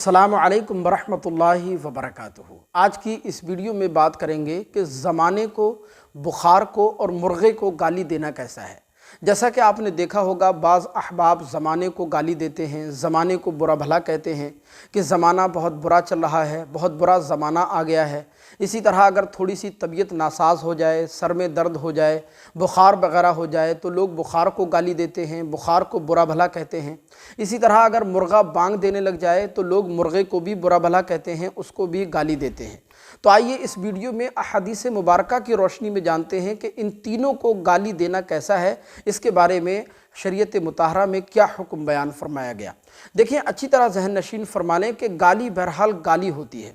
السلام علیکم ورحمۃ اللہ وبرکاتہ۔ آج کی اس ویڈیو میں بات کریں گے کہ زمانے کو، بخار کو اور مرغے کو گالی دینا کیسا ہے۔ جیسا کہ آپ نے دیکھا ہوگا بعض احباب زمانے کو گالی دیتے ہیں، زمانے کو برا بھلا کہتے ہیں کہ زمانہ بہت برا چل رہا ہے، بہت برا زمانہ آ گیا ہے۔ اسی طرح اگر تھوڑی سی طبیعت ناساز ہو جائے، سر میں درد ہو جائے، بخار وغیرہ ہو جائے تو لوگ بخار کو گالی دیتے ہیں، بخار کو برا بھلا کہتے ہیں۔ اسی طرح اگر مرغا بانگ دینے لگ جائے تو لوگ مرغے کو بھی برا بھلا کہتے ہیں، اس کو بھی گالی دیتے ہیں۔ تو آئیے اس ویڈیو میں احادیث مبارکہ کی روشنی میں جانتے ہیں کہ ان تینوں کو گالی دینا کیسا ہے، اس کے بارے میں شریعت مطہرہ میں کیا حکم بیان فرمایا گیا۔ دیکھیں، اچھی طرح ذہن نشین فرما لیں کہ گالی بہرحال گالی ہوتی ہے۔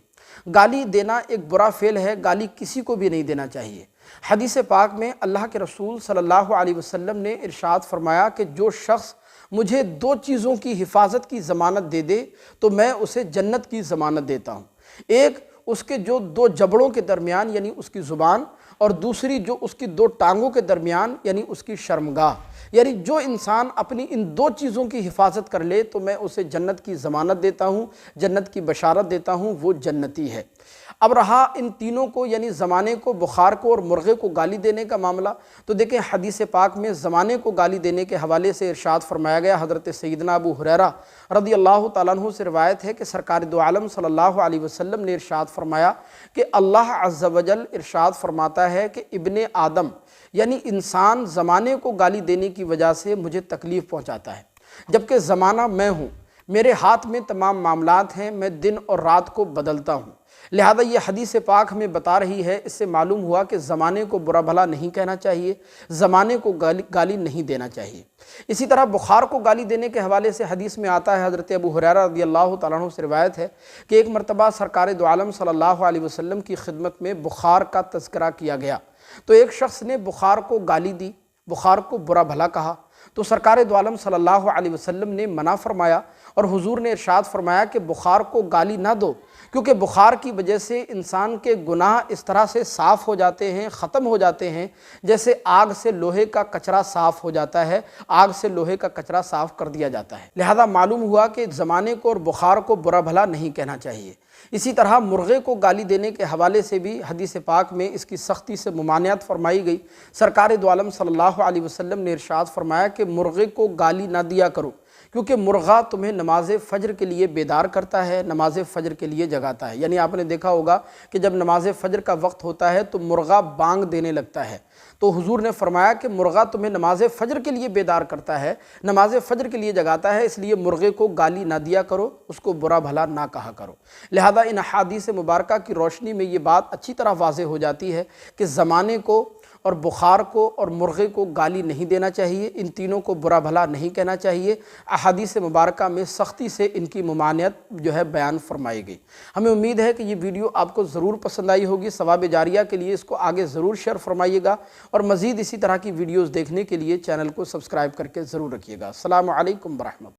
گالی دینا ایک برا فعل ہے، گالی کسی کو بھی نہیں دینا چاہیے۔ حدیث پاک میں اللہ کے رسول صلی اللہ علیہ وسلم نے ارشاد فرمایا کہ جو شخص مجھے دو چیزوں کی حفاظت کی ضمانت دے دے تو میں اسے جنت کی ضمانت دیتا ہوں۔ ایک، اس کے جو دو جبڑوں کے درمیان یعنی اس کی زبان، اور دوسری جو اس کی دو ٹانگوں کے درمیان یعنی اس کی شرمگاہ۔ یعنی جو انسان اپنی ان دو چیزوں کی حفاظت کر لے تو میں اسے جنت کی ضمانت دیتا ہوں، جنت کی بشارت دیتا ہوں، وہ جنتی ہے۔ اب رہا ان تینوں کو یعنی زمانے کو، بخار کو اور مرغے کو گالی دینے کا معاملہ، تو دیکھیں حدیث پاک میں زمانے کو گالی دینے کے حوالے سے ارشاد فرمایا گیا۔ حضرت سیدنا ابو ہریرہ رضی اللہ تعالیٰ عنہ سے روایت ہے کہ سرکار دو عالم صلی اللہ علیہ وسلم نے ارشاد فرمایا کہ اللہ عز و جل ارشاد فرماتا ہے کہ ابن آدم یعنی انسان زمانے کو گالی دینے کی وجہ سے مجھے تکلیف پہنچاتا ہے، جبکہ زمانہ میں ہوں، میرے ہاتھ میں تمام معاملات ہیں، میں دن اور رات کو بدلتا ہوں۔ لہذا یہ حدیث پاک ہمیں بتا رہی ہے، اس سے معلوم ہوا کہ زمانے کو برا بھلا نہیں کہنا چاہیے، زمانے کو گالی نہیں دینا چاہیے۔ اسی طرح بخار کو گالی دینے کے حوالے سے حدیث میں آتا ہے، حضرت ابو ہریرہ رضی اللہ تعالیٰ عنہ سے روایت ہے کہ ایک مرتبہ سرکار دو عالم صلی اللہ علیہ وسلم کی خدمت میں بخار کا تذکرہ کیا گیا تو ایک شخص نے بخار کو گالی دی، بخار کو برا بھلا کہا، تو سرکار دو عالم صلی اللہ علیہ وسلم نے منع فرمایا اور حضور نے ارشاد فرمایا کہ بخار کو گالی نہ دو، کیونکہ بخار کی وجہ سے انسان کے گناہ اس طرح سے صاف ہو جاتے ہیں، ختم ہو جاتے ہیں، جیسے آگ سے لوہے کا کچرا صاف ہو جاتا ہے، آگ سے لوہے کا کچرا صاف کر دیا جاتا ہے۔ لہذا معلوم ہوا کہ زمانے کو اور بخار کو برا بھلا نہیں کہنا چاہیے۔ اسی طرح مرغے کو گالی دینے کے حوالے سے بھی حدیث پاک میں اس کی سختی سے ممانعت فرمائی گئی۔ سرکار دو عالم صلی اللہ علیہ وسلم نے ارشاد فرمایا کہ مرغے کو گالی نہ دیا کرو، کیونکہ مرغا تمہیں نماز فجر کے لیے بیدار کرتا ہے، نماز فجر کے لیے جگاتا ہے۔ یعنی آپ نے دیکھا ہوگا کہ جب نماز فجر کا وقت ہوتا ہے تو مرغا بانگ دینے لگتا ہے، تو حضور نے فرمایا کہ مرغا تمہیں نماز فجر کے لیے بیدار کرتا ہے، نماز فجر کے لیے جگاتا ہے، اس لیے مرغے کو گالی نہ دیا کرو، اس کو برا بھلا نہ کہا کرو۔ لہذا ان احادیث مبارکہ کی روشنی میں یہ بات اچھی طرح واضح ہو جاتی ہے کہ زمانے کو اور بخار کو اور مرغے کو گالی نہیں دینا چاہیے، ان تینوں کو برا بھلا نہیں کہنا چاہیے۔ احادیث مبارکہ میں سختی سے ان کی ممانعت بیان فرمائی گئی۔ ہمیں امید ہے کہ یہ ویڈیو آپ کو ضرور پسند آئی ہوگی۔ ثواب جاریہ کے لیے اس کو آگے ضرور شیئر فرمائیے گا، اور مزید اسی طرح کی ویڈیوز دیکھنے کے لیے چینل کو سبسکرائب کر کے ضرور رکھیے گا۔ السلام علیکم ورحمۃ اللہ۔